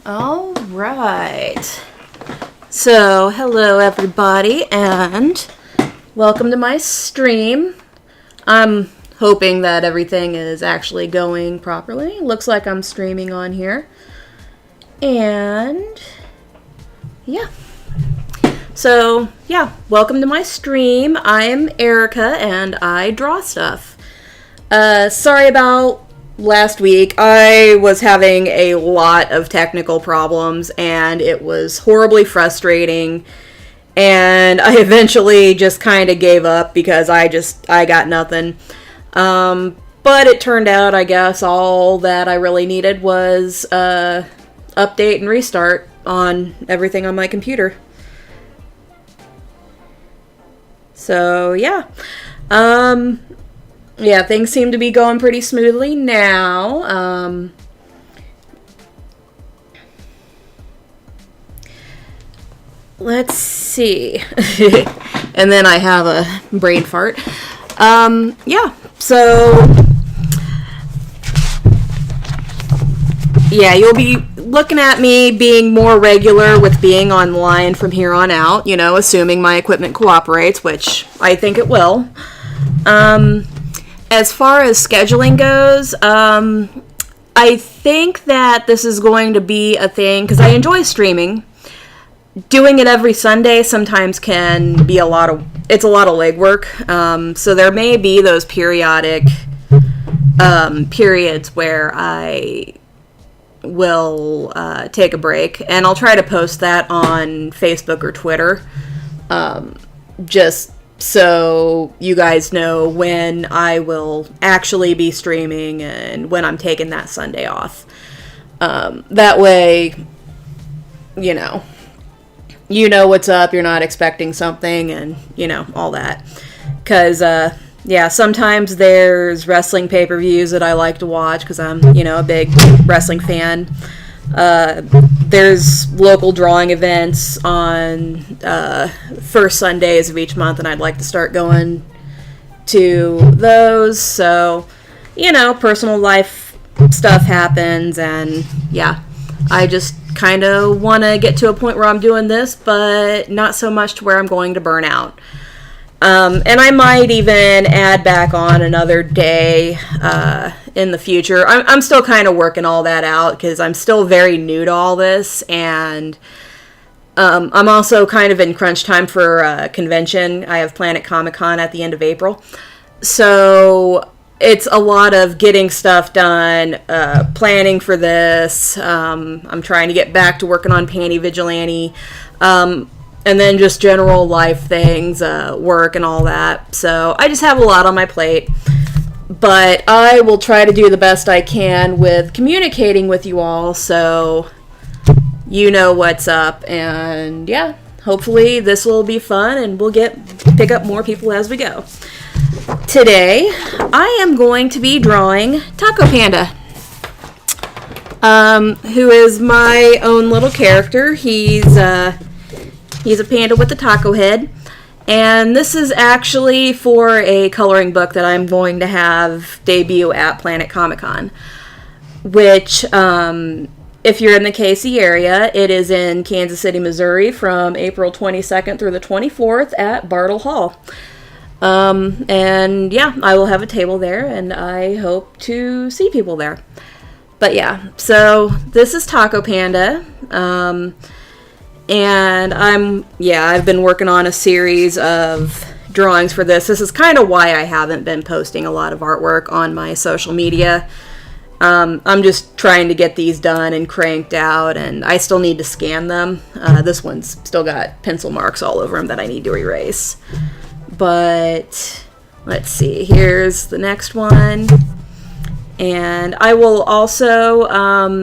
All right. So, hello everybody, and welcome to my stream. I'm hoping that everything is actually going properly. Looks like I'm streaming on here. And yeah. So, yeah, welcome to my stream. I am Erica and I draw stuff. Sorry about last week. I was having a lot of technical problems and it was horribly frustrating. And I eventually just kind of gave up because I got nothing. But it turned out, I guess, all that I really needed was update and restart on everything on my computer. So, yeah. Yeah, things seem to be going pretty smoothly now. Let's see. And then I have a brain fart. Yeah, so yeah, you'll be looking at me being more regular with being online from here on out, you know, assuming my equipment cooperates, which I think it will. As far as scheduling goes, I think that this is going to be a thing, because I enjoy streaming. Doing it every Sunday sometimes can be a lot of legwork, so there may be those periodic periods where I will take a break, and I'll try to post that on Facebook or Twitter, just so you guys know when I will actually be streaming and when I'm taking that Sunday off. That way, you know what's up, you're not expecting something, and, all that. Because, yeah, sometimes there's wrestling pay-per-views that I like to watch because I'm, a big wrestling fan. There's local drawing events on first Sundays of each month, and I'd like to start going to those. So, personal life stuff happens, and yeah, I just kind of want to get to a point where I'm doing this, but not so much to where I'm going to burn out. And I might even add back on another day in the future. I'm still kind of working all that out because I'm still very new to all this, and I'm also kind of in crunch time for a convention. I have Planet Comic-Con at the end of April. So it's a lot of getting stuff done, planning for this. I'm trying to get back to working on Panty Vigilante. And then just general life things, work and all that. So I just have a lot on my plate. But I will try to do the best I can with communicating with you all so you know what's up. And yeah, hopefully this will be fun and we'll pick up more people as we go. Today, I am going to be drawing Taco Panda, who is my own little character. He's a panda with a taco head, and this is actually for a coloring book that I'm going to have debut at Planet Comic-Con, which, if you're in the KC area, it is in Kansas City, Missouri from April 22nd through the 24th at Bartle Hall. And yeah, I will have a table there, and I hope to see people there. But yeah, so this is Taco Panda, and I've been working on a series of drawings for this. This is kind of why I haven't been posting a lot of artwork on my social media. I'm just trying to get these done and cranked out, and I still need to scan them. This one's still got pencil marks all over them that I need to erase. But let's see, here's the next one. And I will also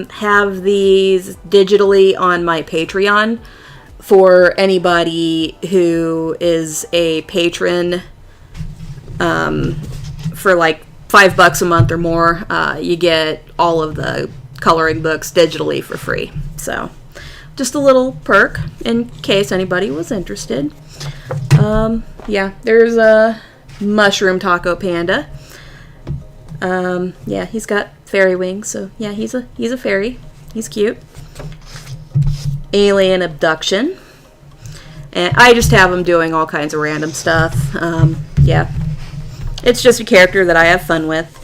have these digitally on my Patreon for anybody who is a patron for like $5 a month or more. You get all of the coloring books digitally for free. So just a little perk in case anybody was interested. Yeah, there's a mushroom Taco Panda. Yeah, he's got fairy wings, so yeah, he's a fairy. He's cute. alien abduction. And I just have him doing all kinds of random stuff. Yeah. It's just a character that I have fun with.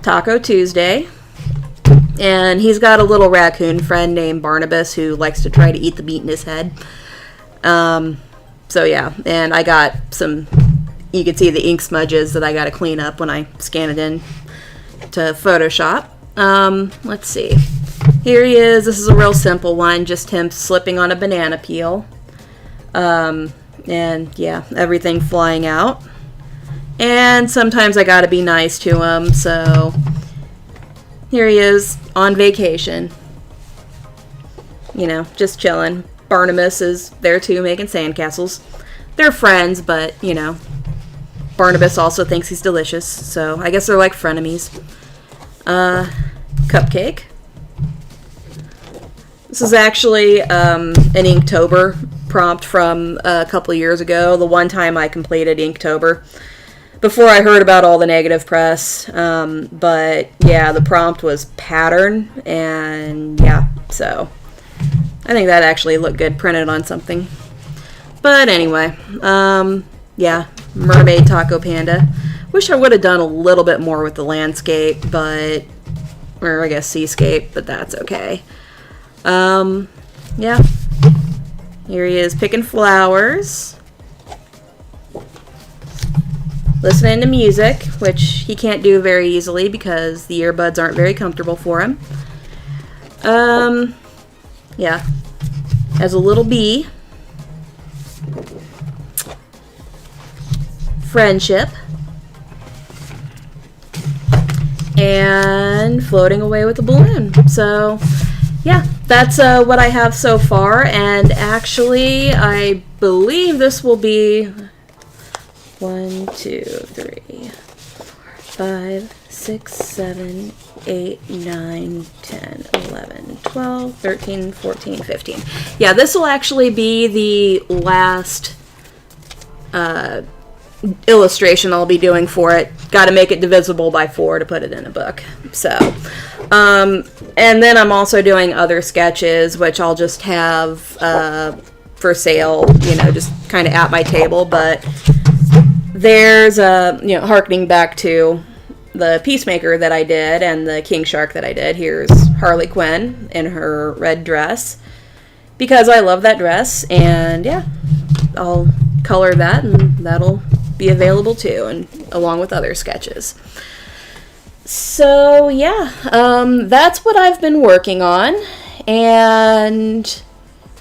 Taco Tuesday. And he's got a little raccoon friend named Barnabas who likes to try to eat the meat in his head. So yeah, and I got some, you can see the ink smudges that I got to clean up when I scan it in to Photoshop. Let's see. Here he is. This is a real simple one, just him slipping on a banana peel. And yeah, everything flying out. And sometimes I gotta be nice to him, so here he is on vacation. You know, just chilling. Barnabas is there too, making sandcastles. They're friends, but, you know, Barnabas also thinks he's delicious, so I guess they're like frenemies. Cupcake. This is actually an Inktober prompt from a couple years ago, the one time I completed Inktober, before I heard about all the negative press. But yeah, the prompt was pattern, and yeah, so I think that actually looked good printed on something. But anyway, yeah, Mermaid Taco Panda. Wish I would have done a little bit more with the landscape, but, or I guess seascape, but that's okay. Yeah. Here he is picking flowers. Listening to music, which he can't do very easily because the earbuds aren't very comfortable for him. Yeah. As a little bee. Friendship. And floating away with a balloon. So, yeah, that's what I have so far. And actually, I believe this will be 1, 2, 3, 4, 5, 6, 7, 8, 9, 10, 11, 12, 13, 14, 15. Yeah, this will actually be the last illustration I'll be doing for it. Got to make it divisible by 4 to put it in a book. So, and then I'm also doing other sketches, which I'll just have for sale, you know, just kind of at my table. But there's you know, harkening back to the Peacemaker that I did and the King Shark that I did. Here's Harley Quinn in her red dress because I love that dress, and yeah, I'll color that and that'll be available too, and along with other sketches. So yeah, that's what I've been working on, and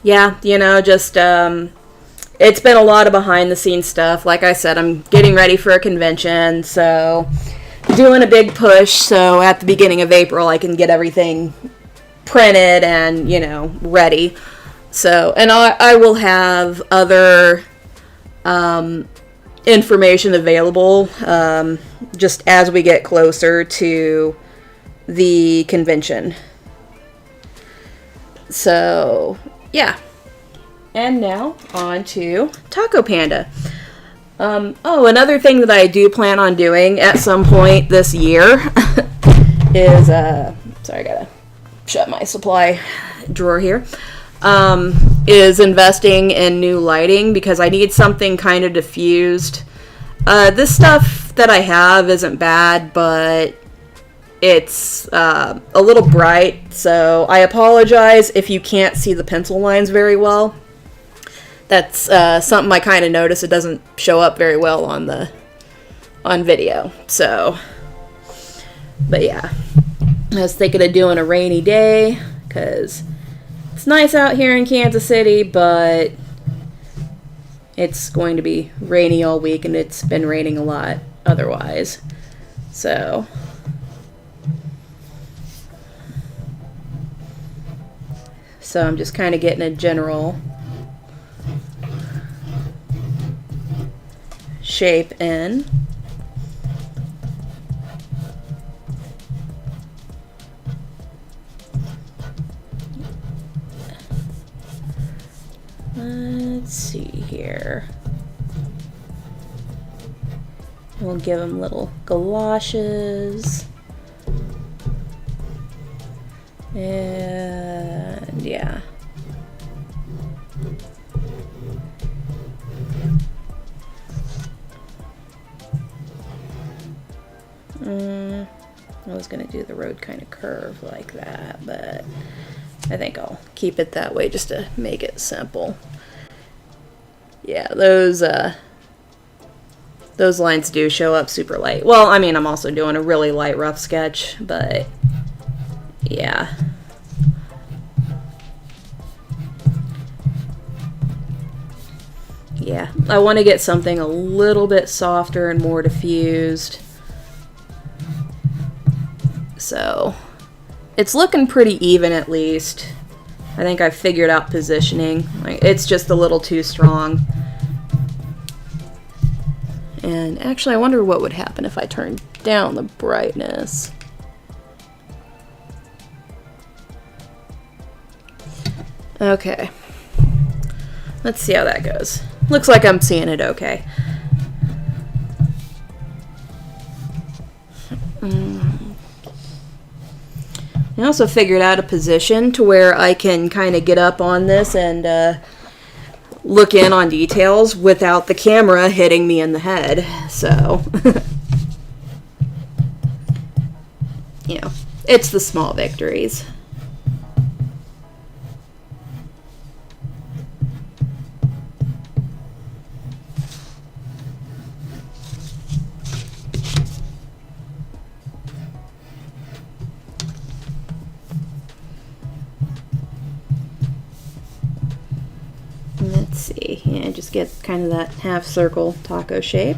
yeah, you know, just it's been a lot of behind the scenes stuff. Like I said, I'm getting ready for a convention, so doing a big push so at the beginning of April I can get everything printed and, you know, ready. So, and I will have other information available just as we get closer to the convention. So, yeah. And now, on to Taco Panda. Oh, another thing that I do plan on doing at some point this year is, sorry, I gotta shut my supply drawer here, is investing in new lighting because I need something kind of diffused. This stuff that I have isn't bad, but it's a little bright, so I apologize if you can't see the pencil lines very well. That's something I kind of notice. It doesn't show up very well on video. So, but yeah, I was thinking of doing a rainy day because it's nice out here in Kansas City, but it's going to be rainy all week, and it's been raining a lot otherwise. So, I'm just kind of getting a general shape in. Let's see here. We'll give them little galoshes. And I was going to do the road kind of curve like that, but I think I'll keep it that way just to make it simple. Yeah, those lines do show up super light. Well, I mean, I'm also doing a really light rough sketch, but yeah. Yeah, I want to get something a little bit softer and more diffused. So, it's looking pretty even at least. I think I've figured out positioning. Like, it's just a little too strong. And actually, I wonder what would happen if I turned down the brightness. Okay. Let's see how that goes. Looks like I'm seeing it okay. I also figured out a position to where I can kind of get up on this and look in on details without the camera hitting me in the head. So, you know, it's the small victories. Let's see, yeah, just get kind of that half circle taco shape.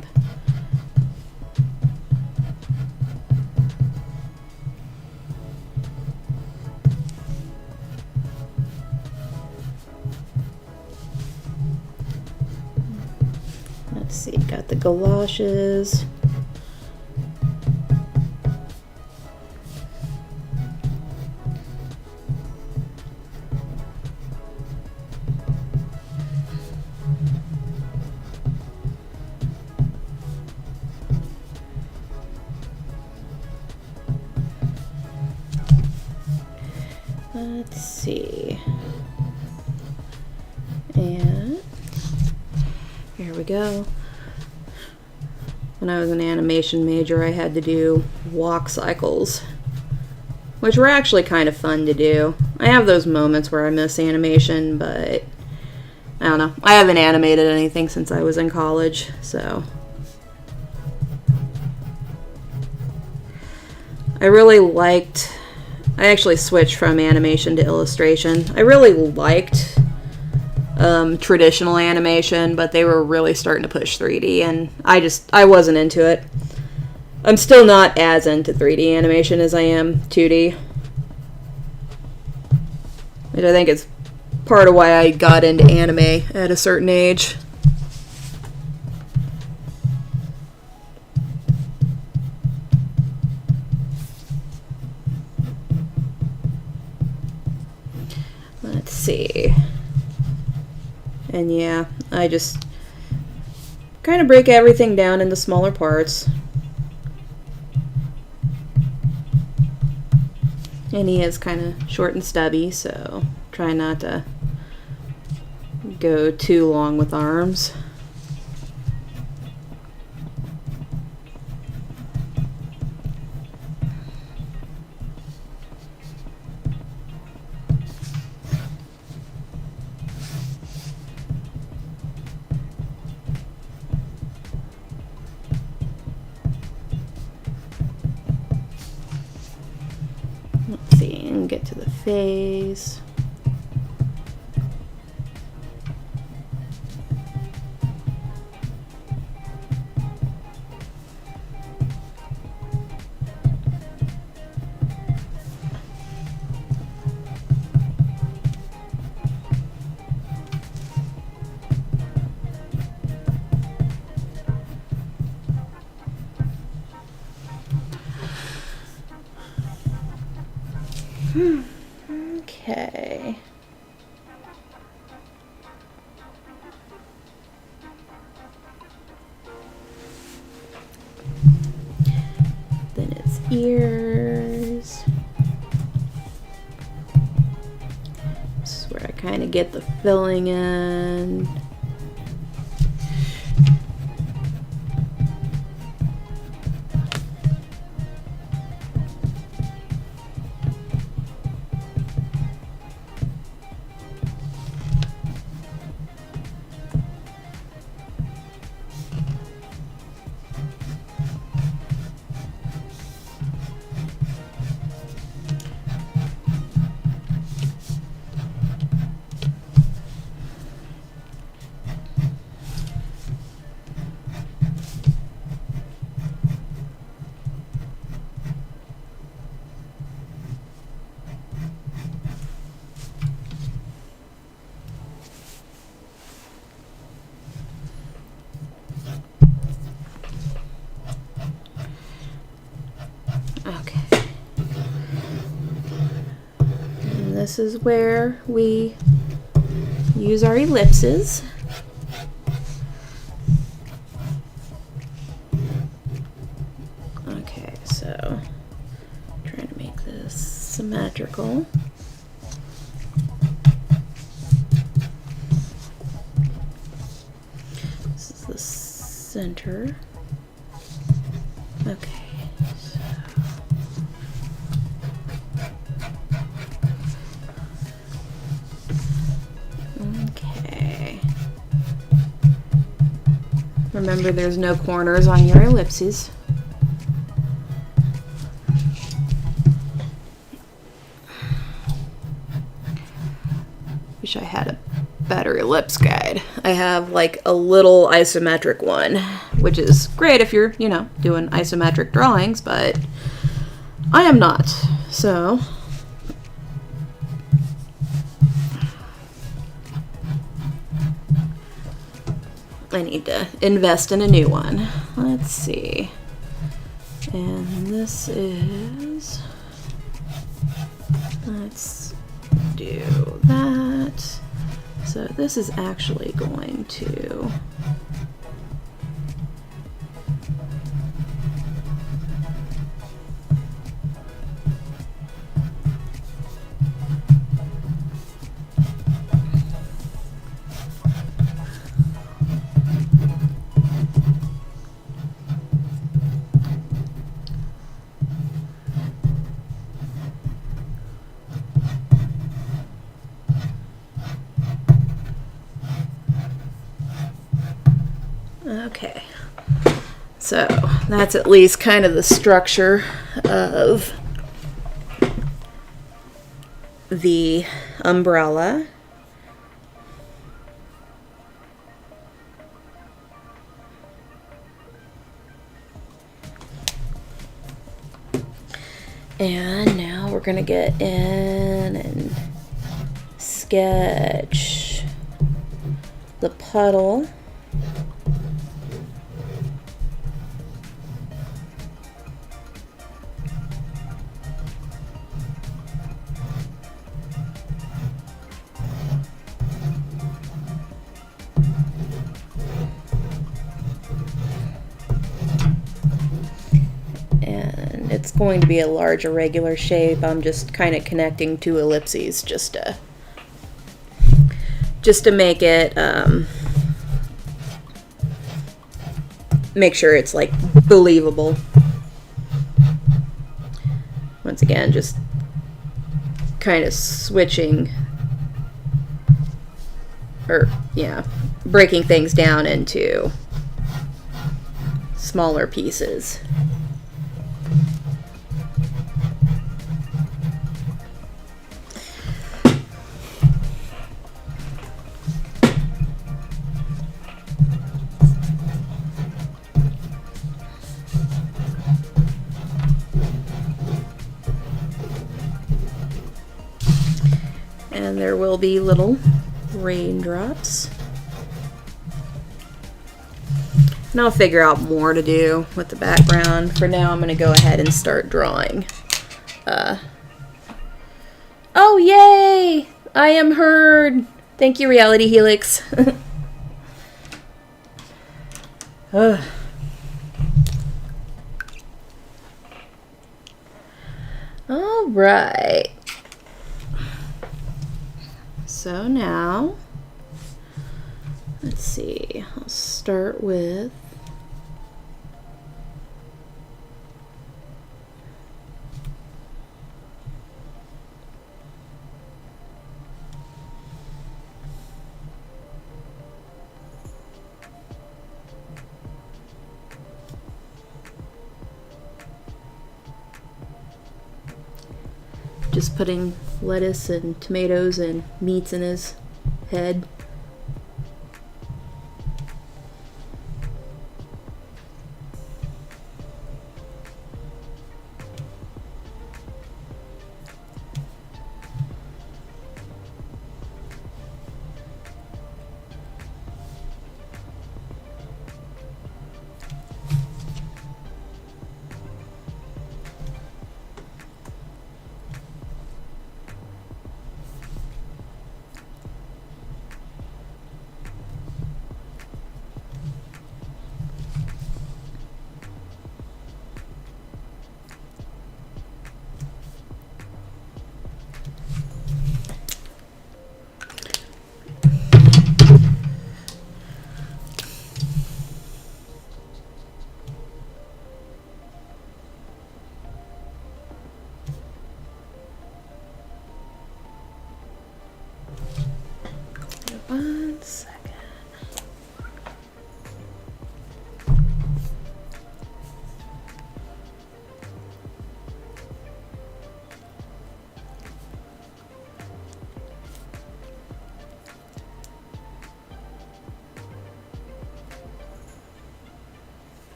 Let's see, got the galoshes. Let's see. And here we go. When I was an animation major, I had to do walk cycles, which were actually kind of fun to do. I have those moments where I miss animation, but I don't know. I haven't animated anything since I was in college, so I actually switched from animation to illustration. I really liked traditional animation, but they were really starting to push 3D, and I wasn't into it. I'm still not as into 3D animation as I am 2D, which I think is part of why I got into anime at a certain age. Let's see. And yeah, I just kind of break everything down into smaller parts. And he is kind of short and stubby, so try not to go too long with arms. Let's see, and get to the face. Okay. Then its ears. This is where I kind of get the filling in. this is where we use our ellipses. Okay, so trying to make this symmetrical. This is the center. Okay, so okay. Remember, there's no corners on your ellipses. Wish I had a better ellipse guide. I have like a little isometric one, which is great if you're, you know, doing isometric drawings, but I am not. So I need to invest in a new one. Let's see. And this is, let's do that. So this is actually going to okay, so that's at least kind of the structure of the umbrella. And now we're going to get in and sketch the puddle. And it's going to be a large irregular shape. I'm just kind of connecting two ellipses just to make it make sure it's like believable. Once again, just kind of switching, or yeah, breaking things down into smaller pieces. And there will be little raindrops. And I'll figure out more to do with the background. For now, I'm going to go ahead and start drawing. Oh, yay! I am heard! Thank you, Reality Helix. All right. So now, let's see, I'll start with just putting lettuce and tomatoes and meats in his head.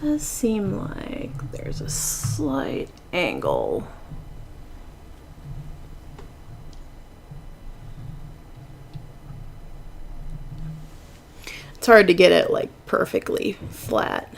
does seem like there's a slight angle. It's hard to get it like perfectly flat.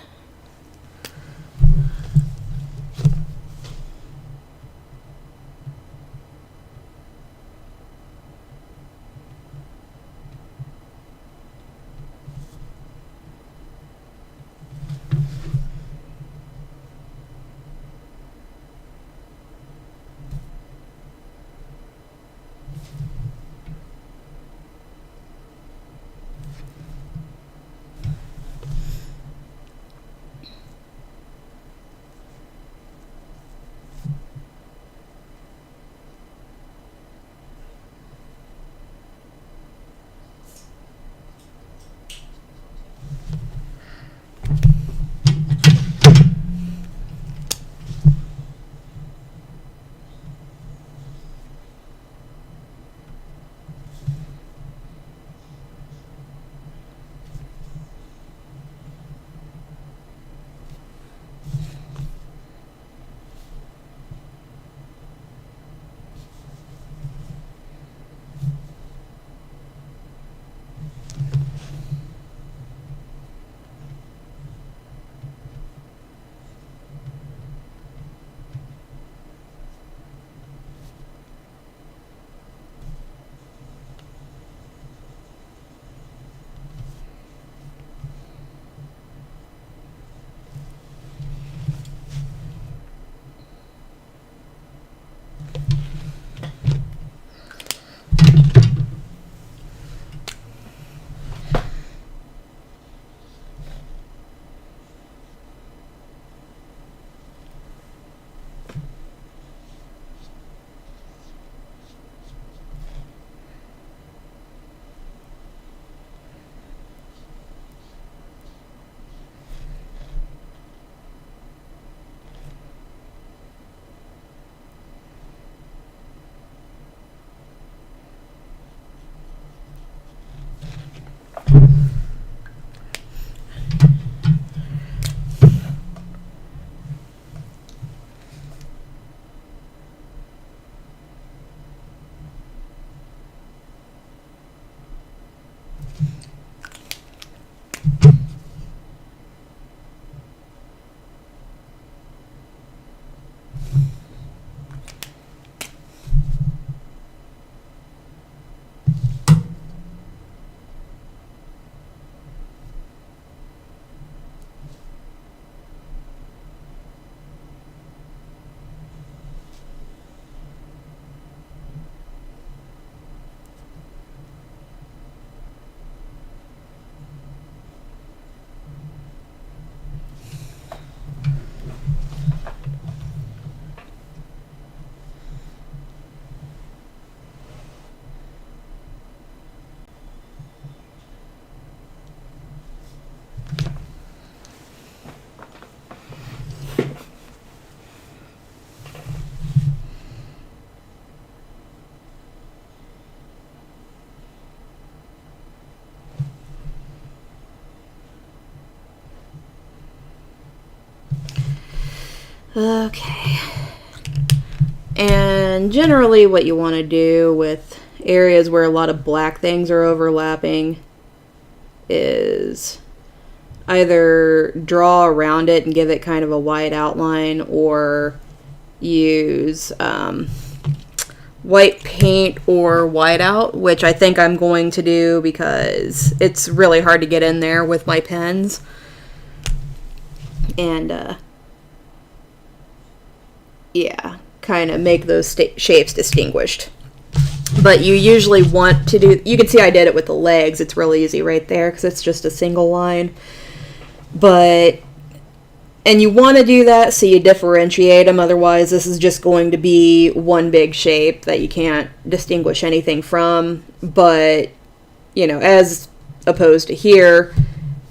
Okay. And generally what you want to do with areas where a lot of black things are overlapping is either draw around it and give it kind of a wide outline, or use white paint or whiteout, which I think I'm going to do because it's really hard to get in there with my pens. And yeah, kind of make those shapes distinguished. But you usually want to do, you can see I did it with the legs. It's really easy right there because it's just a single line. But, and you want to do that so you differentiate them. Otherwise, this is just going to be one big shape that you can't distinguish anything from. But, you know, as opposed to here,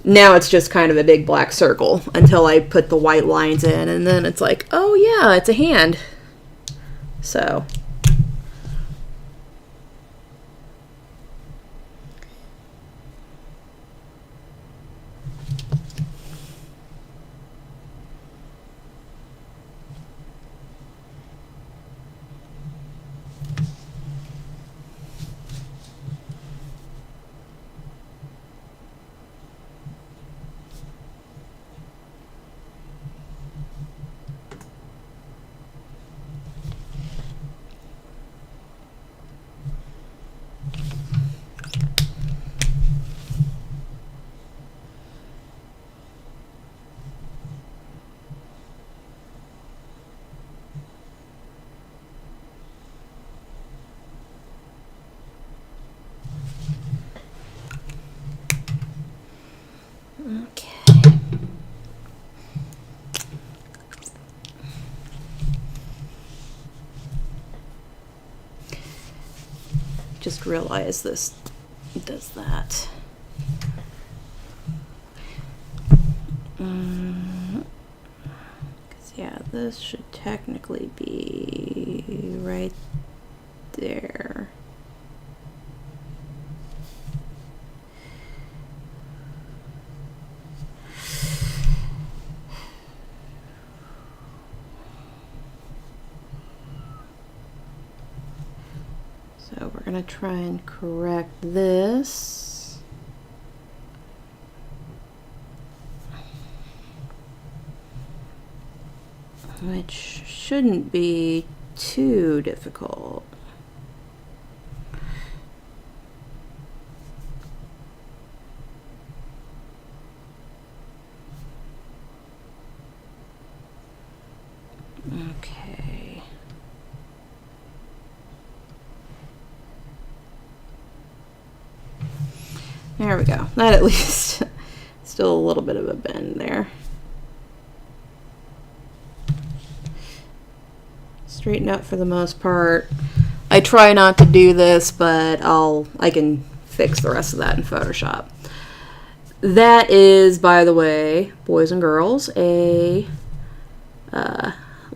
now it's just kind of a big black circle until I put the white lines in. And then it's like, oh yeah, it's a hand. So... just realized this does that. Yeah, this should technically be right there. So we're going to try and correct this. Which shouldn't be too difficult. Okay. There we go. That at least still a little bit of a bend there. Straighten up for the most part. I try not to do this, but I can fix the rest of that in Photoshop. That is, by the way, boys and girls, a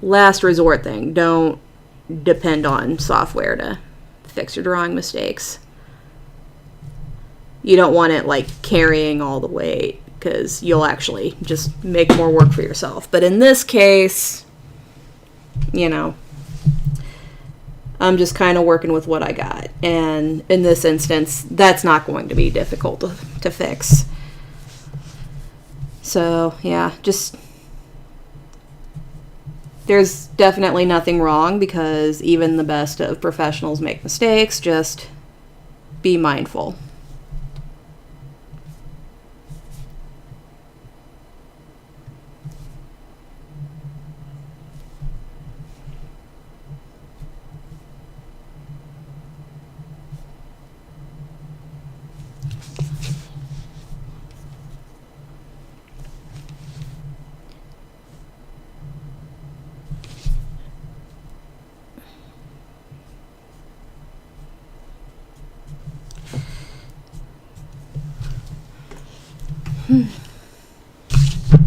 last resort thing. Don't depend on software to fix your drawing mistakes. You don't want it like carrying all the weight, because you'll actually just make more work for yourself. But in this case, you know, I'm just kind of working with what I got. And in this instance, that's not going to be difficult to fix. So, yeah, just, there's definitely nothing wrong, because even the best of professionals make mistakes. Just be mindful.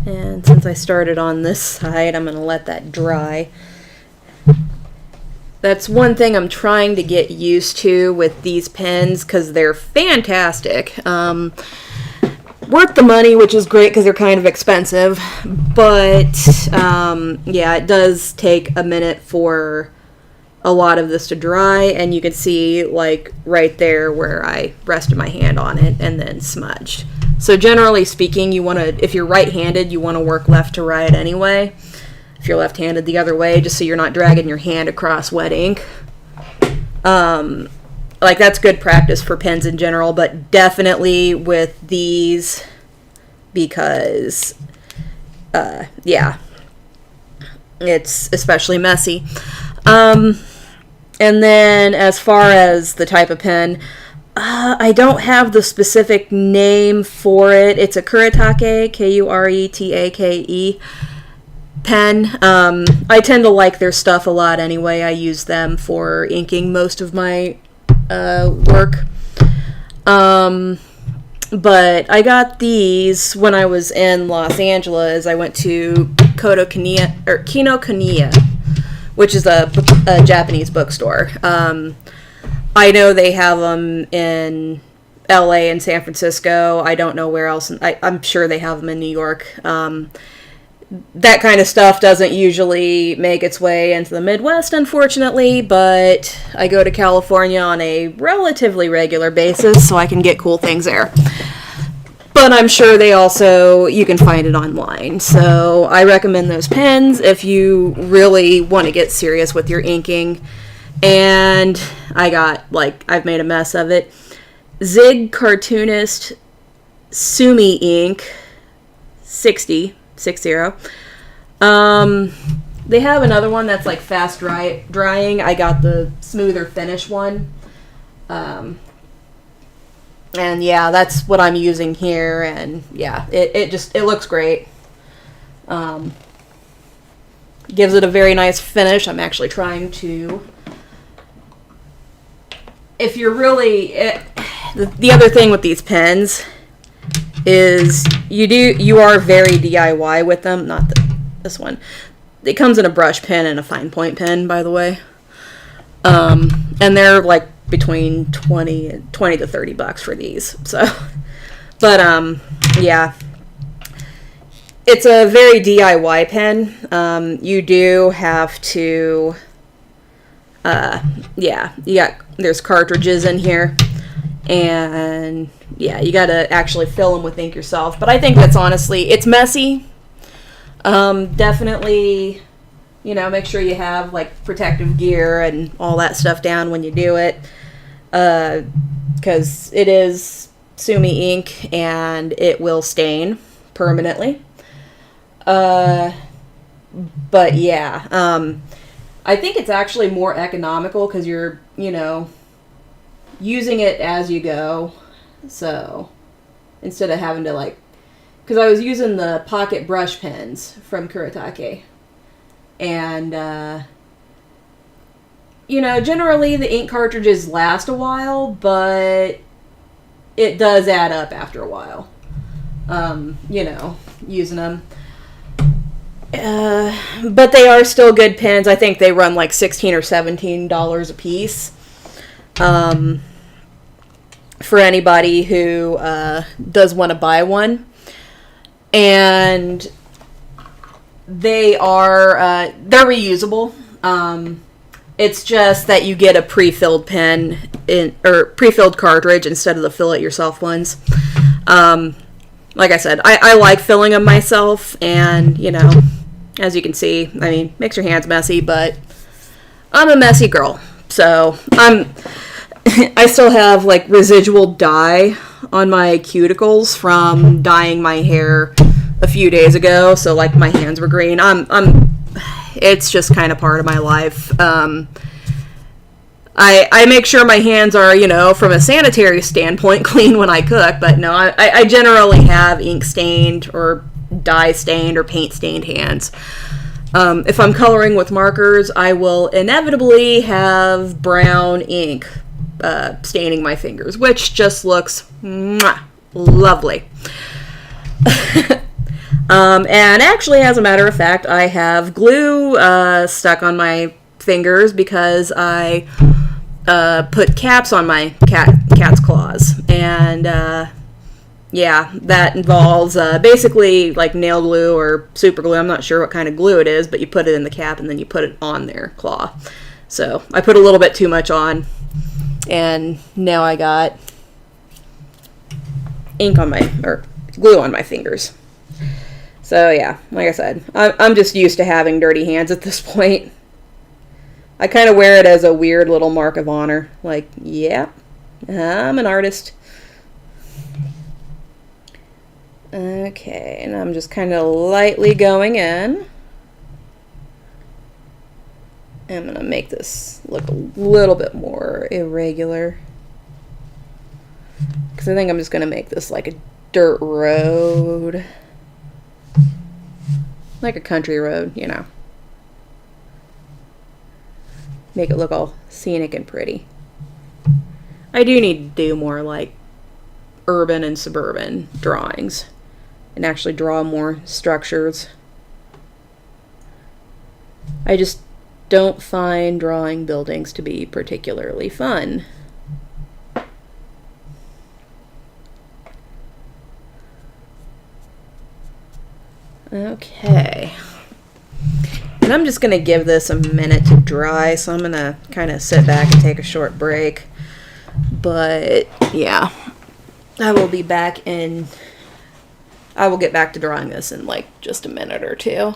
And since I started on this side, I'm going to let that dry. That's one thing I'm trying to get used to with these pens, because they're fantastic. Worth the money, which is great because they're kind of expensive. But, yeah, it does take a minute for a lot of this to dry. And you can see, like, right there where I rested my hand on it and then smudged. So generally speaking, you want to, if you're right-handed, you want to work left to right anyway. If you're left-handed, the other way, just so you're not dragging your hand across wet ink. Like, that's good practice for pens in general, but definitely with these, because, yeah, it's especially messy. And then as far as the type of pen, I don't have the specific name for it. It's a Kuretake, Kuretake pen. I tend to like their stuff a lot anyway. I use them for inking most of my work. But I got these when I was in Los Angeles. I went to Kinokuniya, which is a Japanese bookstore. I know they have them in LA and San Francisco. I don't know where else. I'm sure they have them in New York. That kind of stuff doesn't usually make its way into the Midwest, unfortunately, but I go to California on a relatively regular basis, so I can get cool things there. But I'm sure you can find it online. So I recommend those pens if you really want to get serious with your inking. And I've made a mess of it. Zig Cartoonist Sumi ink 60. They have another one that's like fast drying. I got the smoother finish one. And yeah, that's what I'm using here. And yeah, it looks great. Gives it a very nice finish. I'm actually trying to if you're really... the other thing with these pens is you are very DIY with them. Not this one. It comes in a brush pen and a fine point pen, by the way. And they're like between 20 to $30 for these. So, but yeah, it's a very DIY pen. You do have to, yeah, there's cartridges in here, and yeah, you gotta actually fill them with ink yourself. But I think that's honestly, it's messy. Definitely, make sure you have like protective gear and all that stuff down when you do it, because it is Sumi ink and it will stain permanently. But yeah, I think it's actually more economical because you're, using it as you go. So instead of having to like, because I was using the pocket brush pens from Kuretake. And, generally the ink cartridges last a while, but it does add up after a while, using them. But they are still good pens. I think they run like $16 or $17 a piece. For anybody who does want to buy one. And they're reusable. It's just that you get a pre-filled pen or pre-filled cartridge instead of the fill it yourself ones. Like I said, I like filling them myself, and as you can see, I mean, makes your hands messy, but I'm a messy girl, so I still have like residual dye on my cuticles from dyeing my hair a few days ago, so like my hands were green. It's just kind of part of my life. I make sure my hands are, from a sanitary standpoint, clean when I cook, but no, I generally have ink stained or dye stained or paint stained hands. If I'm coloring with markers, I will inevitably have brown ink staining my fingers, which just looks lovely. And actually, as a matter of fact, I have glue stuck on my fingers because I put caps on my cat's claws. And yeah, that involves basically like nail glue or super glue. I'm not sure what kind of glue it is, but you put it in the cap and then you put it on their claw. So I put a little bit too much on, and now I got glue on my fingers. So yeah, like I said, I'm just used to having dirty hands at this point. I kind of wear it as a weird little mark of honor. Like, yeah, I'm an artist. Okay, and I'm just kind of lightly going in. I'm going to make this look a little bit more irregular, because I think I'm just going to make this like a dirt road. Like a country road, Make it look all scenic and pretty. I do need to do more like urban and suburban drawings and actually draw more structures. I just don't find drawing buildings to be particularly fun. Okay. And I'm just going to give this a minute to dry, so I'm going to kind of sit back and take a short break. But, yeah. I will get back to drawing this in like just a minute or two.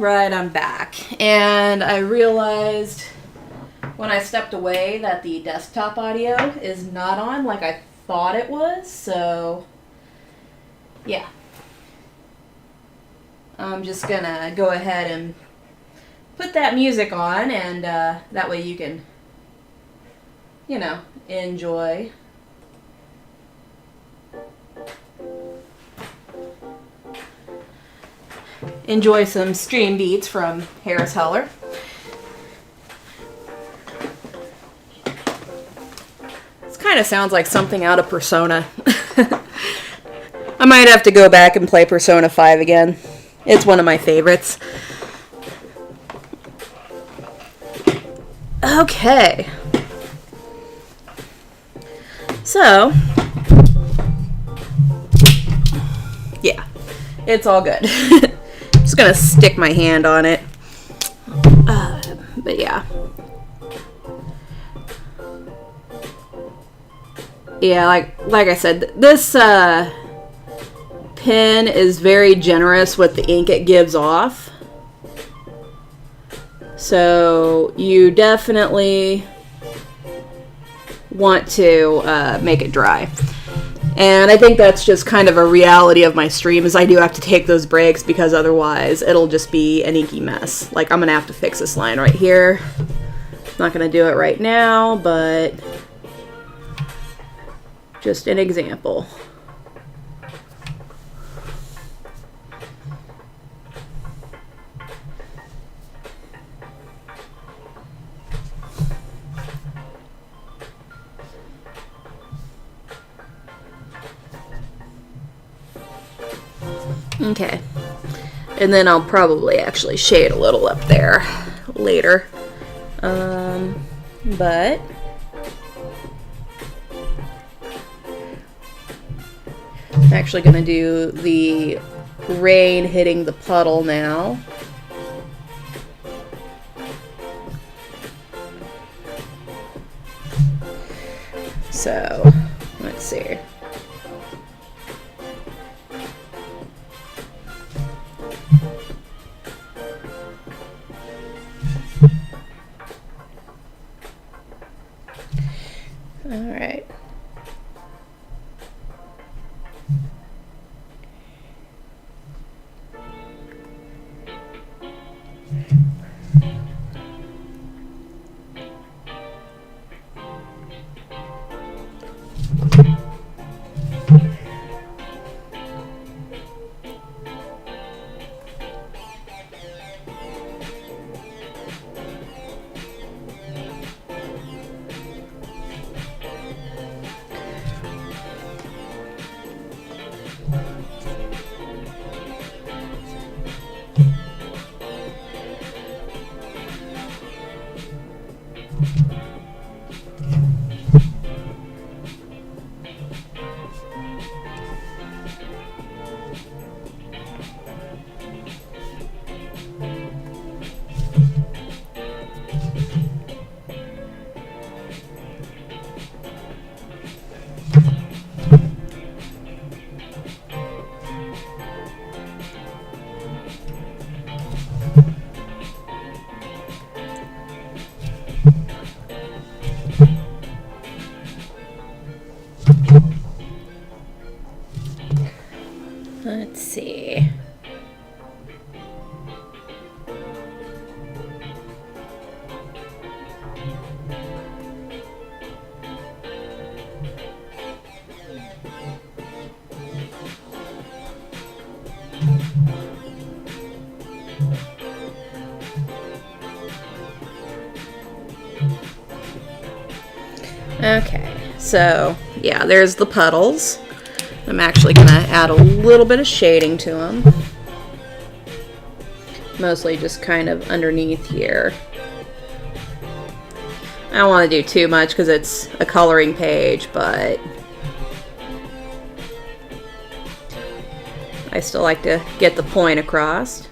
Alright, I'm back. And I realized when I stepped away that the desktop audio is not on like I thought it was, so yeah. I'm just gonna go ahead and put that music on, and that way you can, you know, enjoy. Enjoy some stream beats from Harris Heller. This kind of sounds like something out of Persona. I might have to go back and play Persona 5 again. It's one of my favorites. Okay. So, yeah, it's all good. Just gonna stick my hand on it. But yeah. Yeah, like I said, this pen is very generous with the ink it gives off. So you definitely want to make it dry. And I think that's just kind of a reality of my stream, is I do have to take those breaks because otherwise it'll just be an inky mess. Like, I'm going to have to fix this line right here. Not going to do it right now, but just an example. Okay, and then I'll probably actually shade a little up there later, but I'm actually going to do the rain hitting the puddle now. So, let's see. All right. Let's see. Okay, so yeah, there's the puddles. I'm actually going to add a little bit of shading to them. Mostly just kind of underneath here. I don't want to do too much because it's a coloring page, but I still like to get the point across.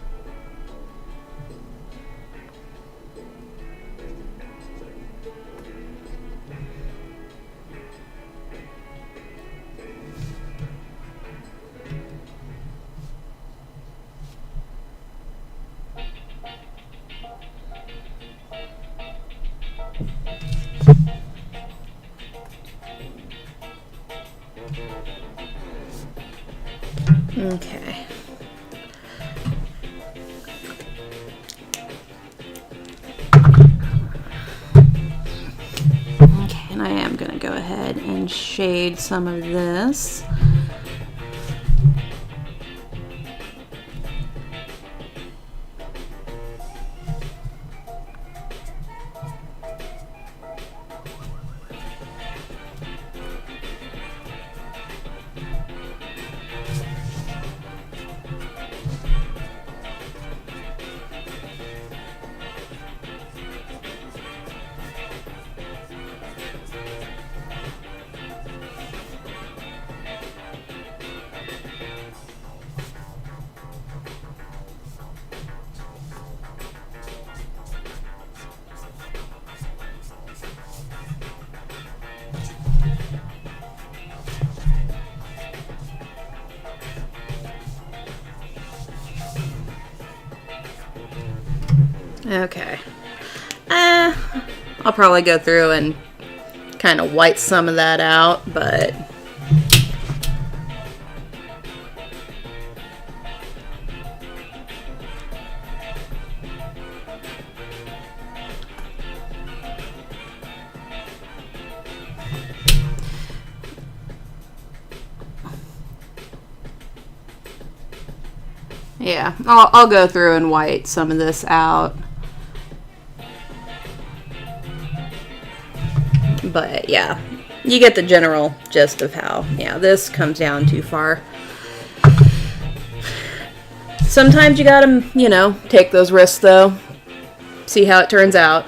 Okay. Okay, and I am going to go ahead and shade some of this. Okay. I'll probably go through and kind of white some of that out, but yeah, I'll go through and white some of this out. But yeah, you get the general gist of how, yeah, this comes down too far. Sometimes you gotta, you know, take those risks though. See how it turns out.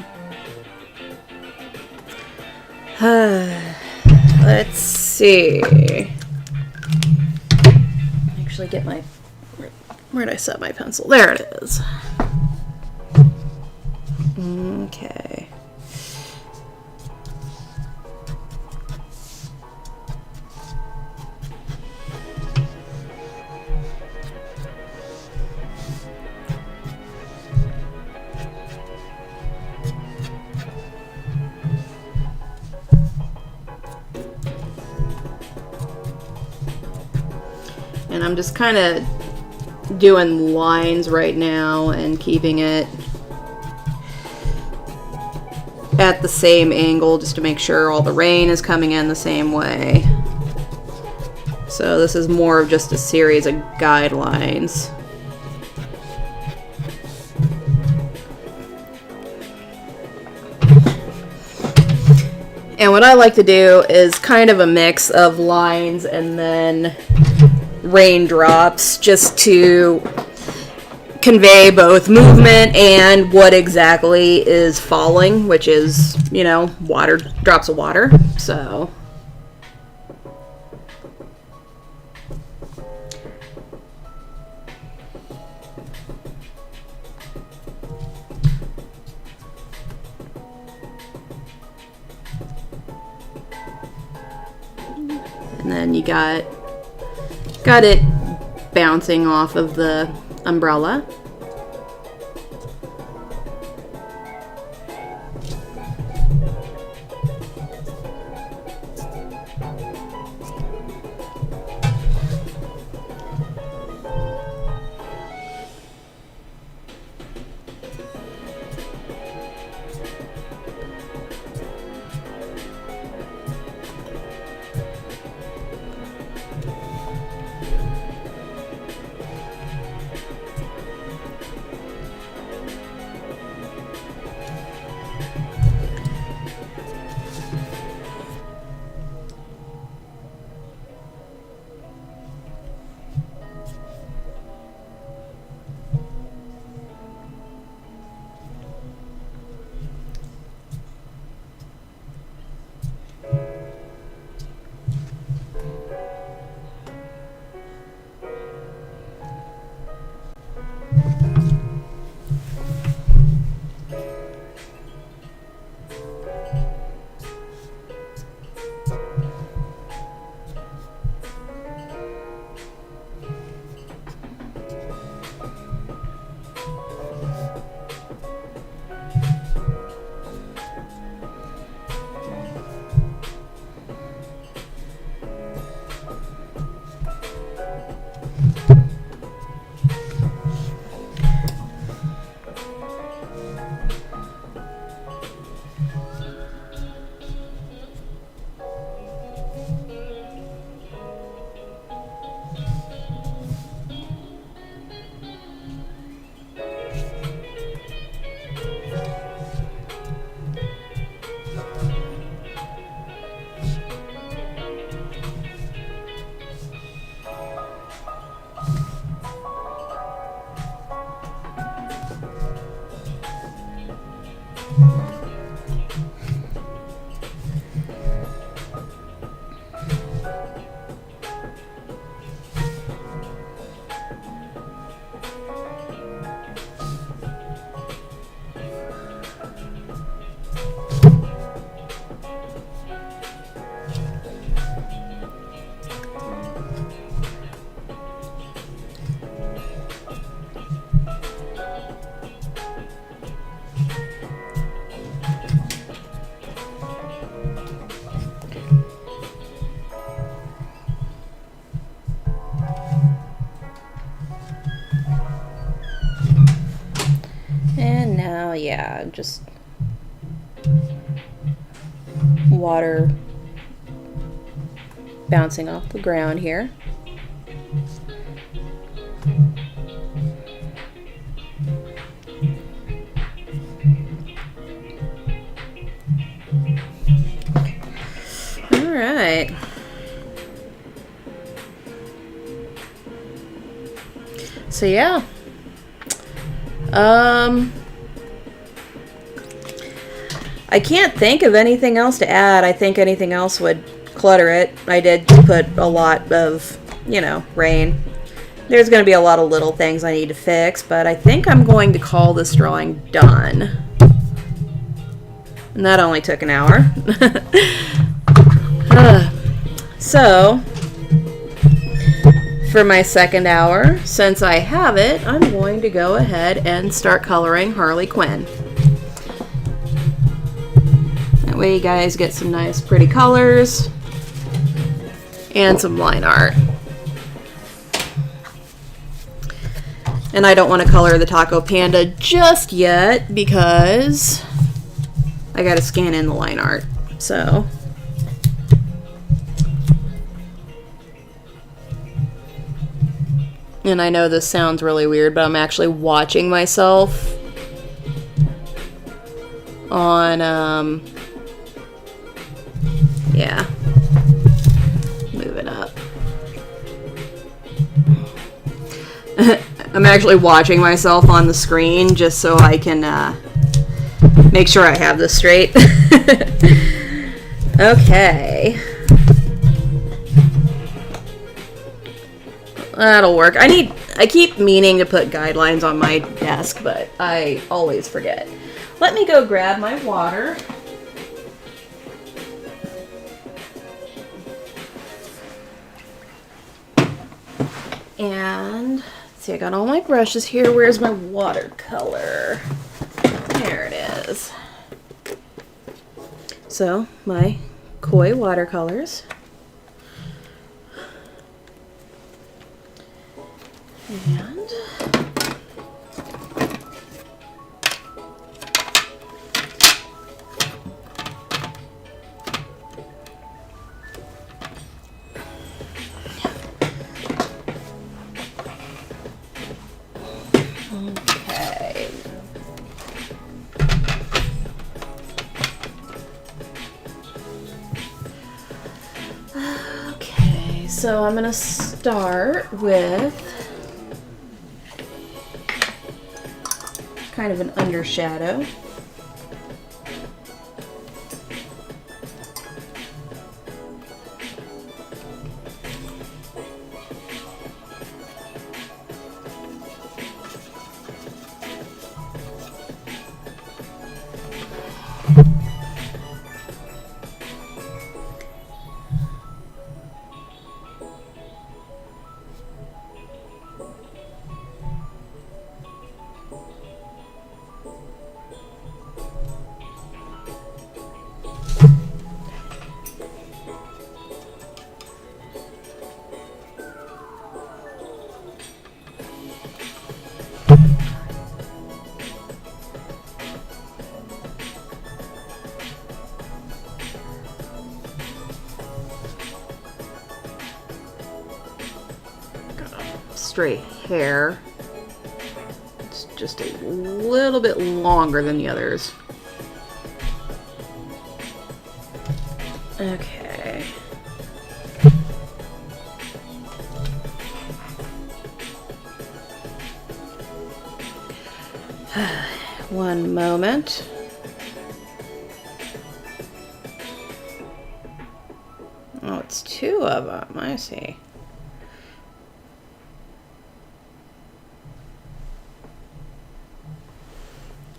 Let's see. Actually get my, where did I set my pencil? There it is. Okay. And I'm just kind of doing lines right now and keeping it at the same angle just to make sure all the rain is coming in the same way. So this is more of just a series of guidelines. And what I like to do is kind of a mix of lines and then raindrops just to convey both movement and what exactly is falling, which is, you know, water, drops of water. So and then you got it bouncing off of the umbrella. yeah, just water bouncing off the ground here. All right. So yeah. I can't think of anything else to add. I think anything else would clutter it. I did put a lot of, you know, rain. There's going to be a lot of little things I need to fix, but I think I'm going to call this drawing done. And that only took an hour. So, for my second hour, since I have it, I'm going to go ahead and start coloring Harley Quinn. That way you guys get some nice pretty colors and some line art. And I don't want to color the Taco Panda just yet because I got to scan in the line art. So and I know this sounds really weird, but I'm actually watching myself on, yeah, move it up. I'm actually watching myself on the screen just so I can make sure I have this straight. Okay. That'll work. I keep meaning to put guidelines on my desk, but I always forget. Let me go grab my water. And let's see, I got all my brushes here. Where's my watercolor? There it is. So, my koi watercolors. And okay. Okay, so I'm going to start with kind of an undershadow. Straight hair. It's just a little bit longer than the others. Okay. One moment. Oh, it's two of them. I see.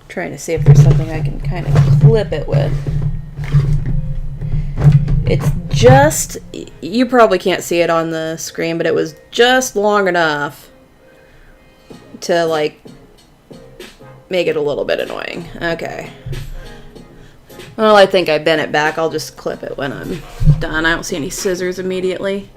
Trying to see if there's something I can kind of clip it with. It's just, you probably can't see it on the screen, but it was just long enough to like make it a little bit annoying. Okay. Well, I think I bent it back. I'll just clip it when I'm done. I don't see any scissors immediately.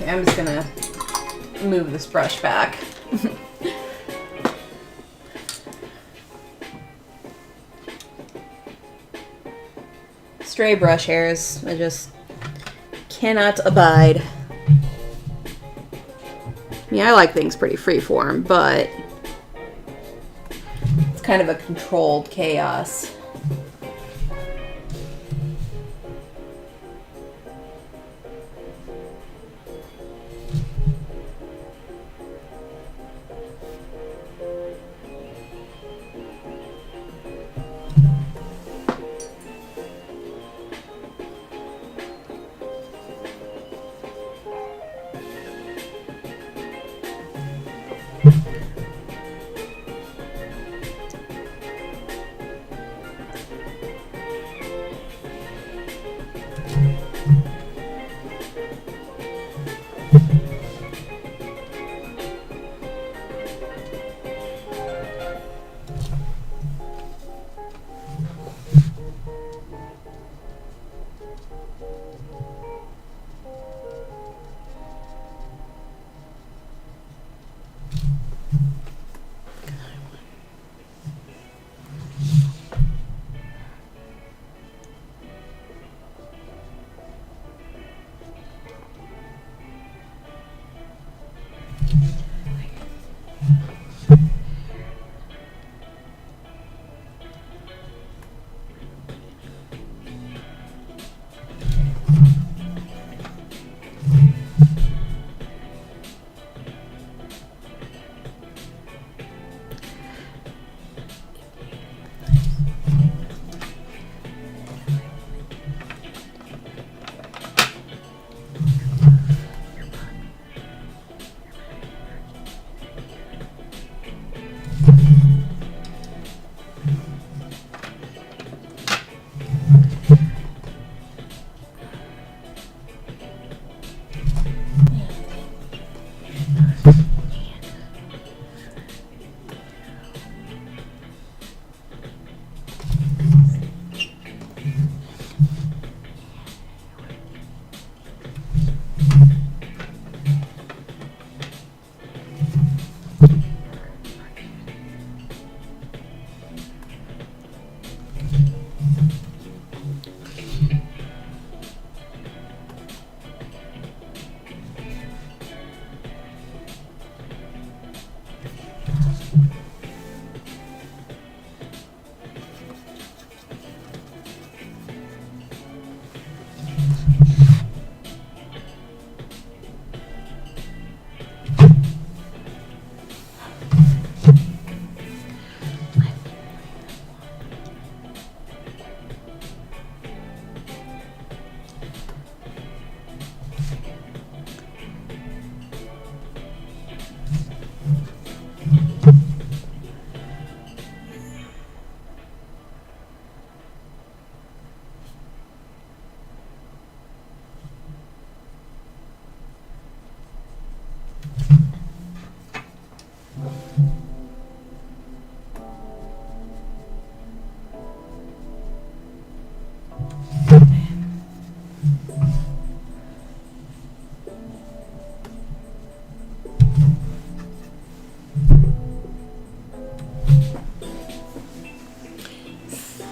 Okay, I'm just gonna move this brush back. Stray brush hairs, I just cannot abide. Yeah, I like things pretty freeform, but it's kind of a controlled chaos.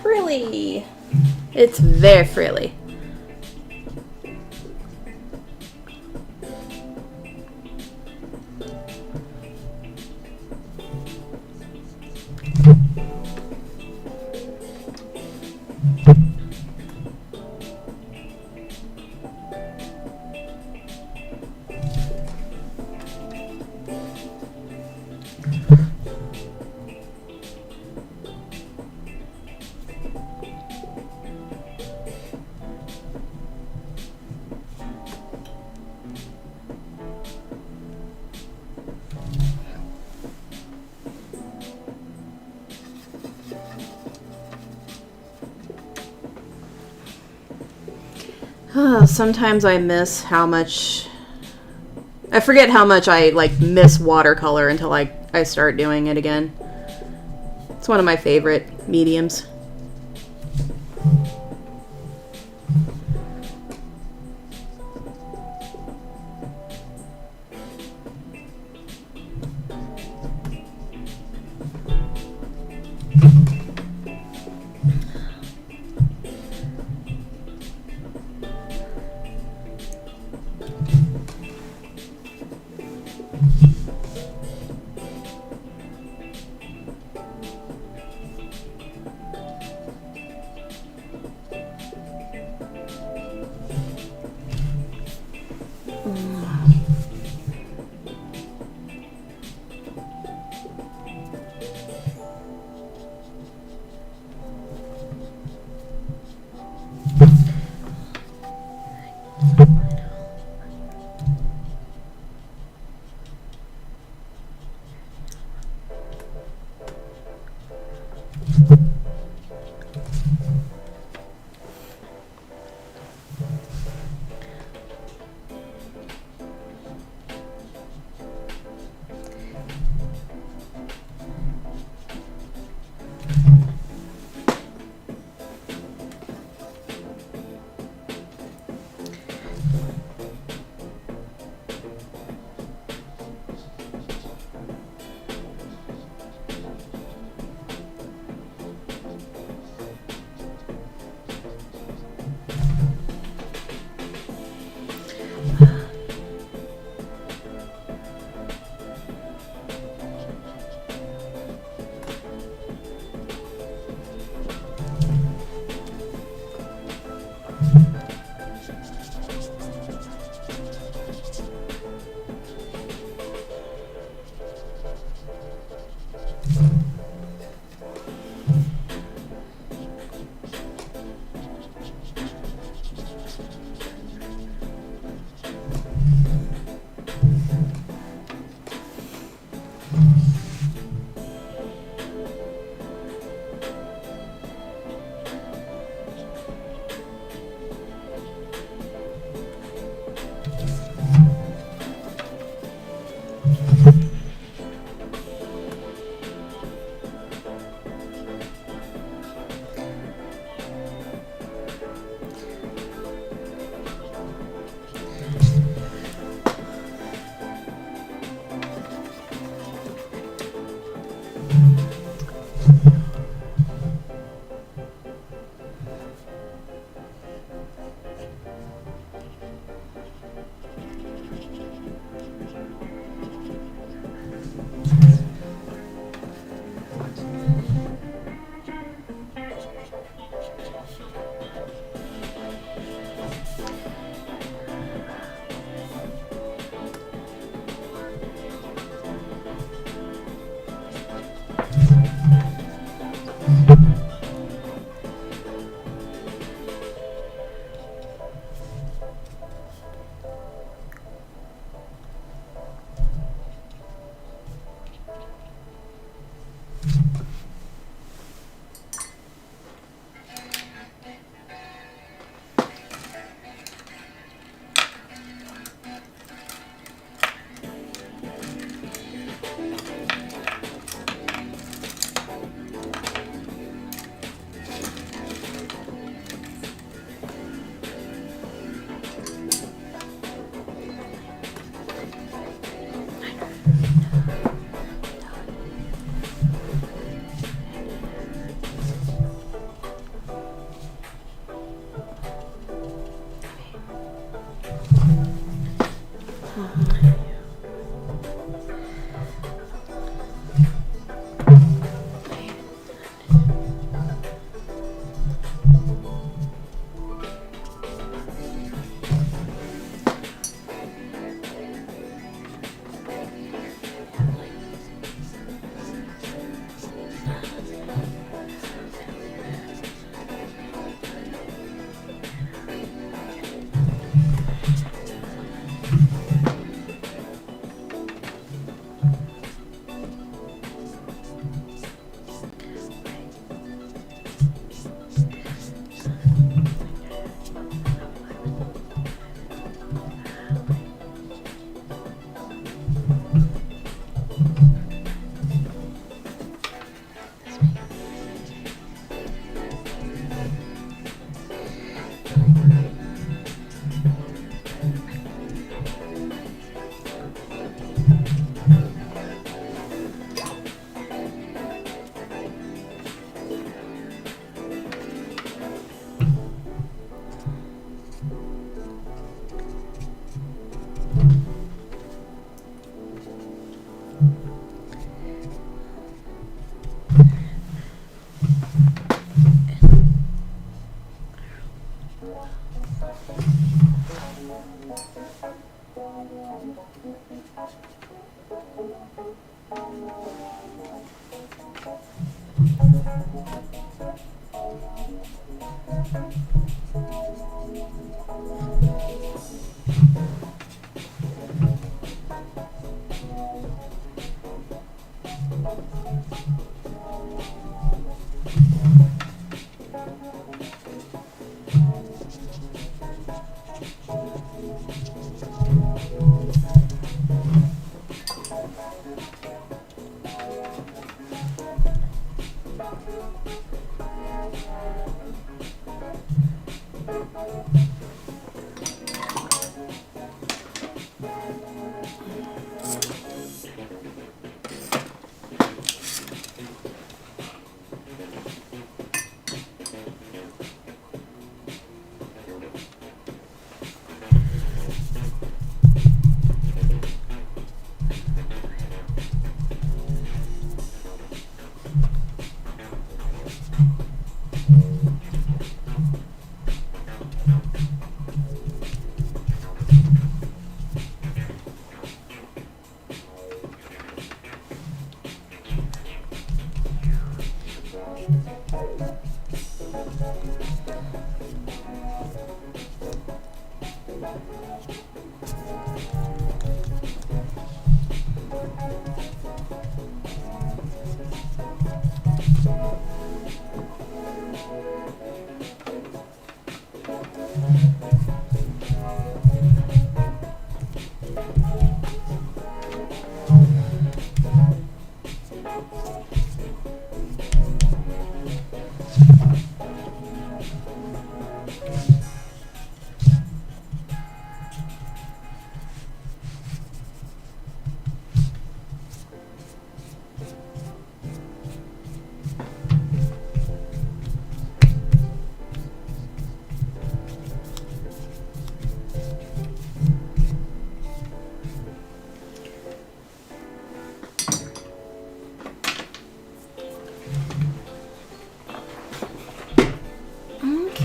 Frilly. It's very frilly. Sometimes I miss how much... I forget how much I, like, miss watercolor until I start doing it again. It's one of my favorite mediums.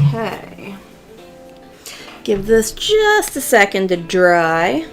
Okay. Give this just a second to dry.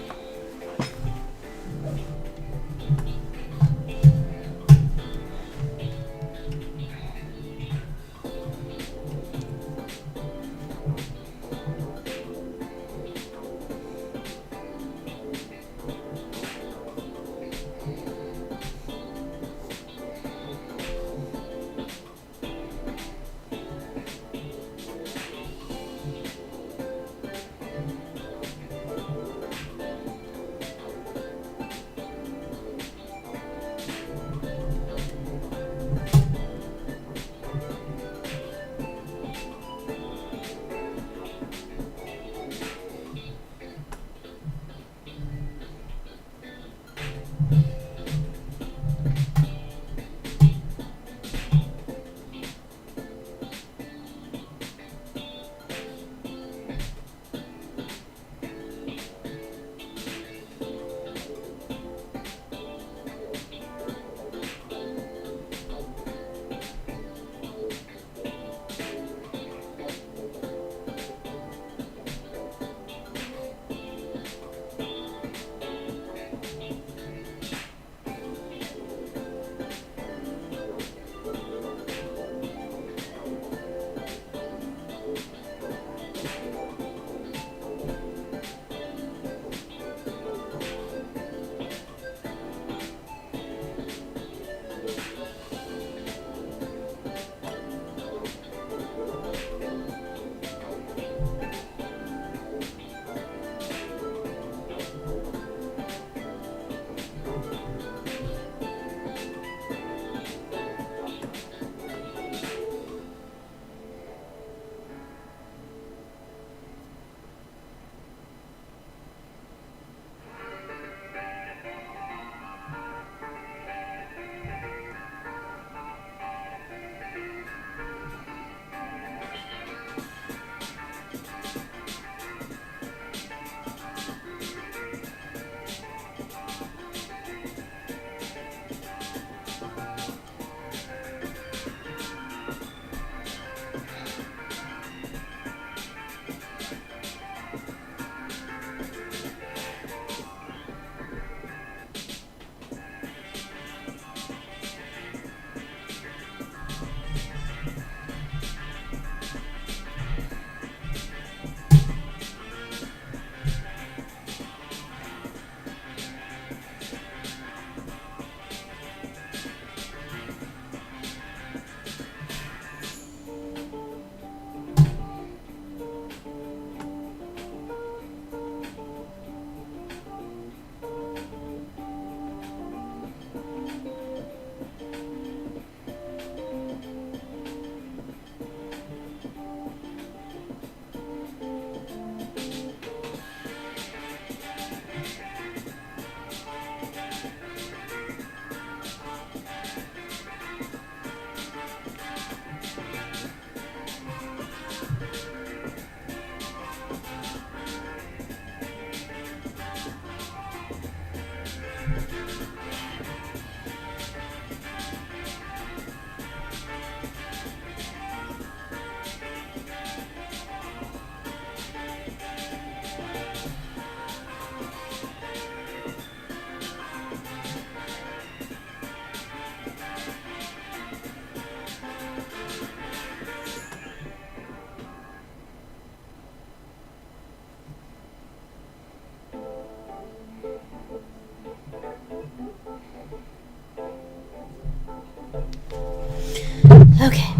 Okay.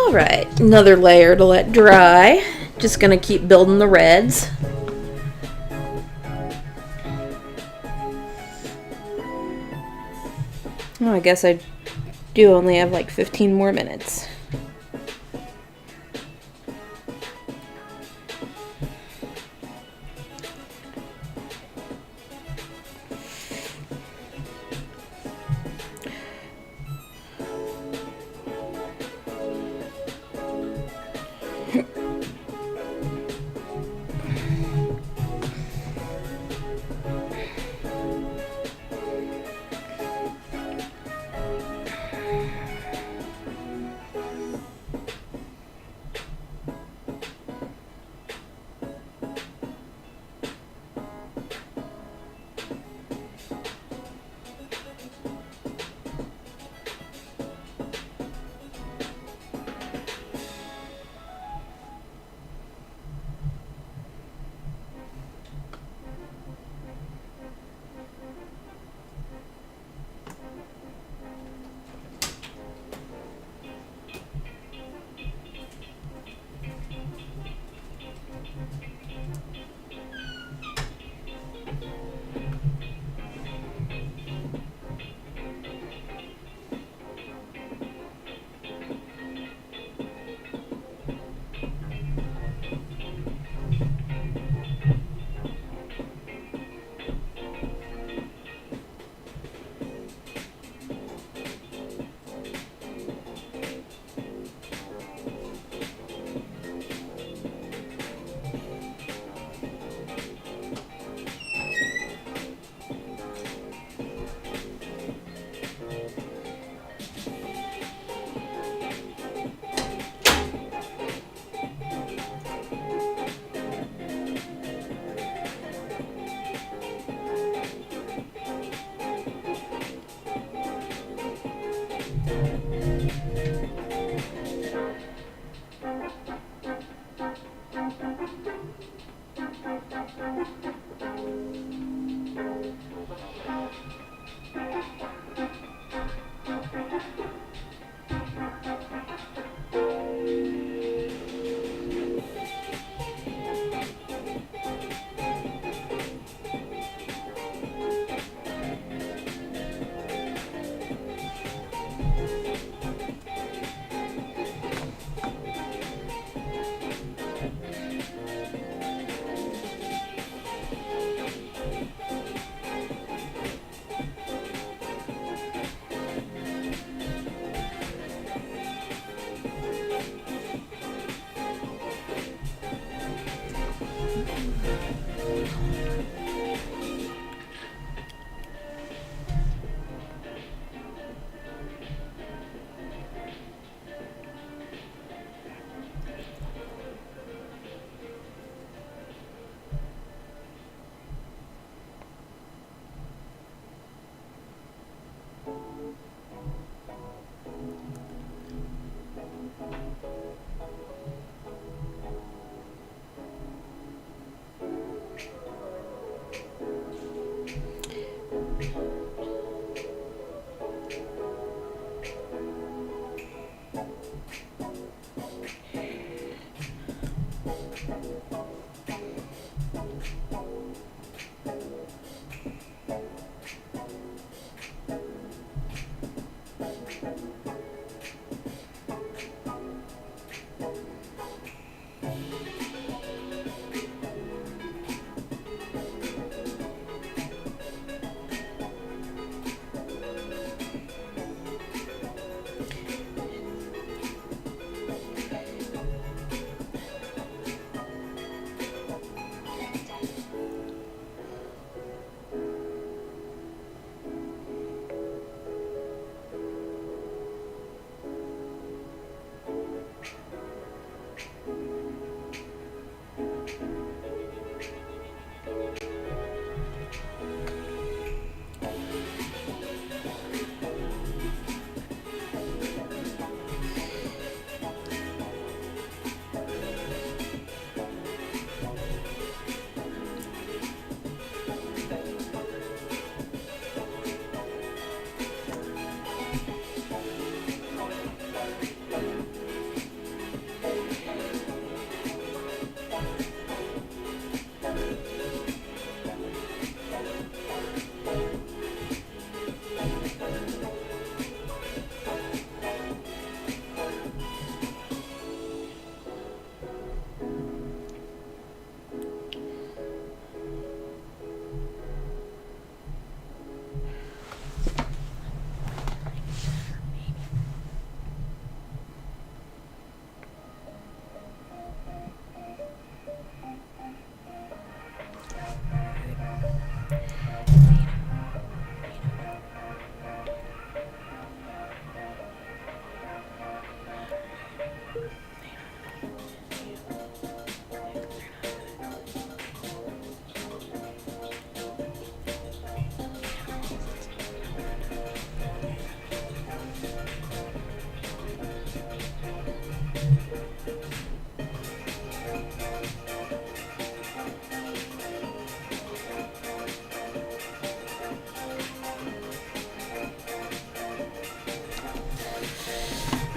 Alright, another layer to let dry. Just gonna keep building the reds. Oh, I guess I do only have like 15 more minutes.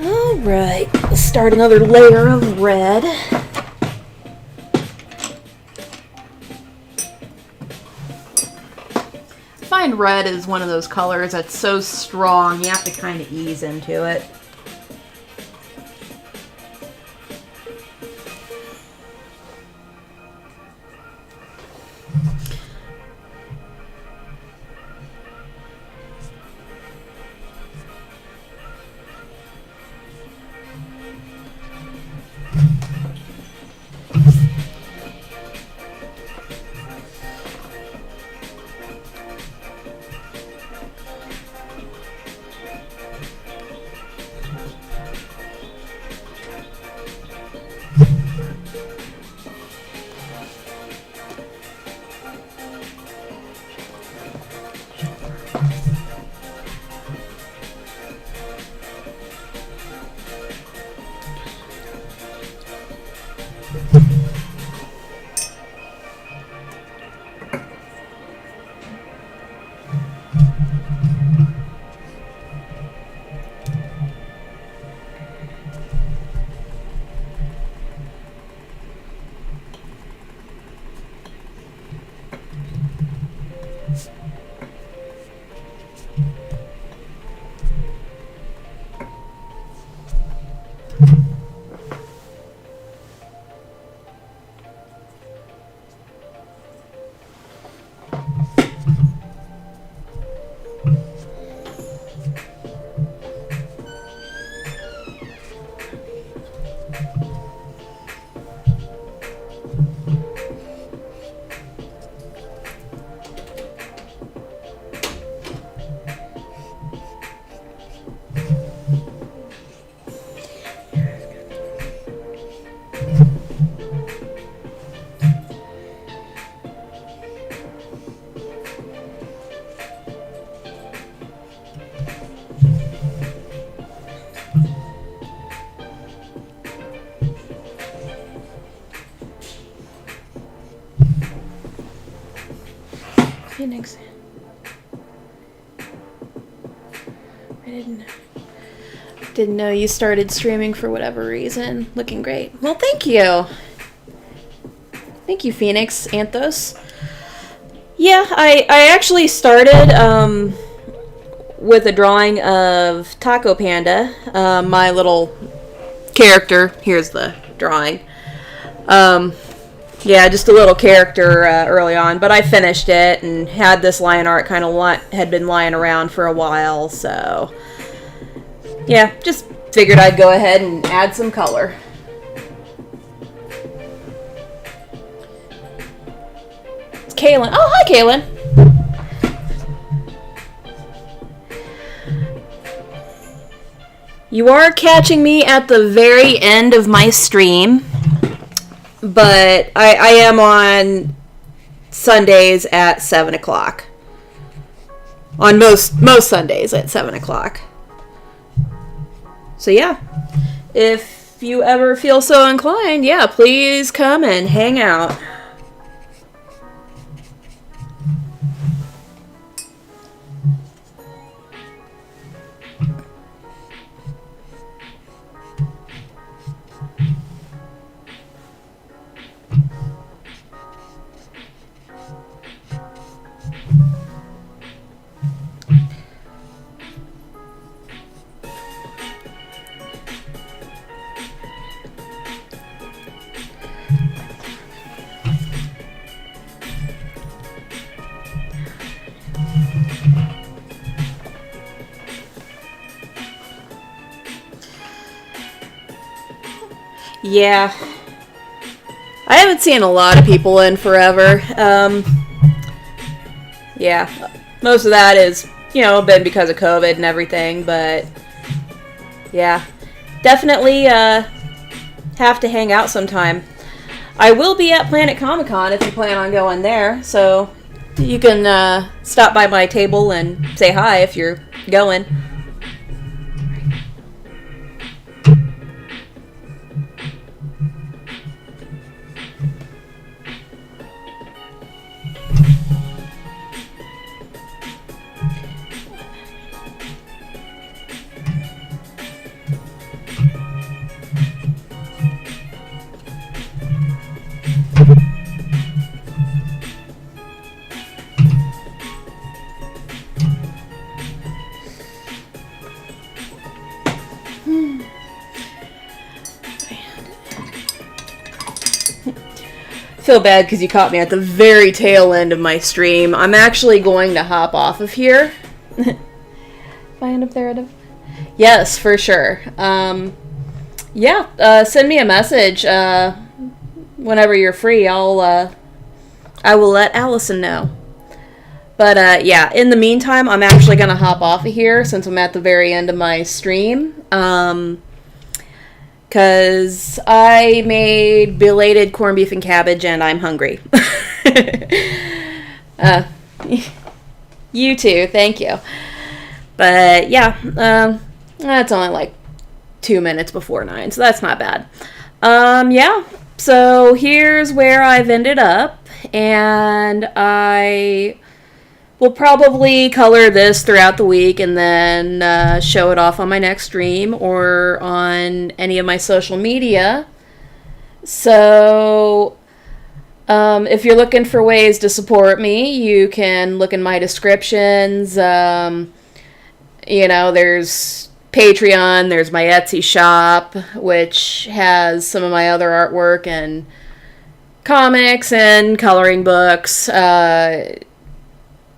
Alright, let's start another layer of red. I find red is one of those colors that's so strong, you have to kind of ease into it. Phoenix. I didn't know you started streaming for whatever reason. Looking great. Well, thank you. Thank you, Phoenix Anthos. Yeah, I actually started with a drawing of Taco Panda, my little character. Here's the drawing. Yeah, just a little character early on, but I finished it and had this line art kind of had been lying around for a while, so yeah, just figured I'd go ahead and add some color. It's Kaylin. Oh, hi, Kaylin. You are catching me at the very end of my stream, but I am on Sundays at 7 o'clock. On most Sundays at 7 o'clock. So yeah, if you ever feel so inclined, yeah, please come and hang out. Yeah. I haven't seen a lot of people in forever. Yeah. Most of that is, been because of COVID and everything, but yeah. Definitely have to hang out sometime. I will be at Planet Comic-Con if you plan on going there, so you can stop by my table and say hi if you're going. Feel bad because you caught me at the very tail end of my stream. I'm actually going to hop off of here. If I end up there, yes, for sure. Yeah, send me a message whenever you're free. I will let Allison know. But yeah, in the meantime, I'm actually gonna hop off of here since I'm at the very end of my stream. Because I made belated corned beef and cabbage and I'm hungry. You too, thank you. But yeah, that's only like 2 minutes before 9, so that's not bad. Yeah, so here's where I've ended up, and I will probably color this throughout the week and then show it off on my next stream or on any of my social media. So if you're looking for ways to support me, you can look in my descriptions. There's Patreon, there's my Etsy shop, which has some of my other artwork and comics and coloring books.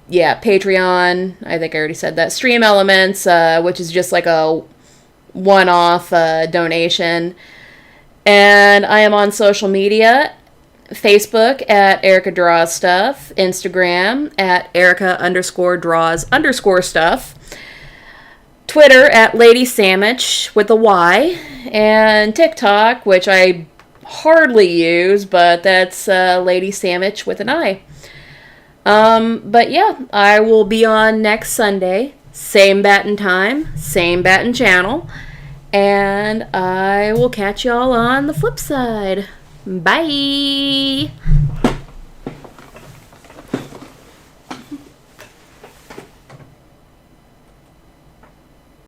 Yeah, Patreon, I think I already said that. Stream Elements, which is just like a one-off donation. And I am on social media, Facebook at Erica Draws Stuff, Instagram at Erica_draws_stuff, Twitter at Lady Sandwich with a Y, and TikTok, which I hardly use, but that's Lady Sandwich with an I. But yeah, I will be on next Sunday, same batten time, same batten channel, and I will catch y'all on the flip side. Bye!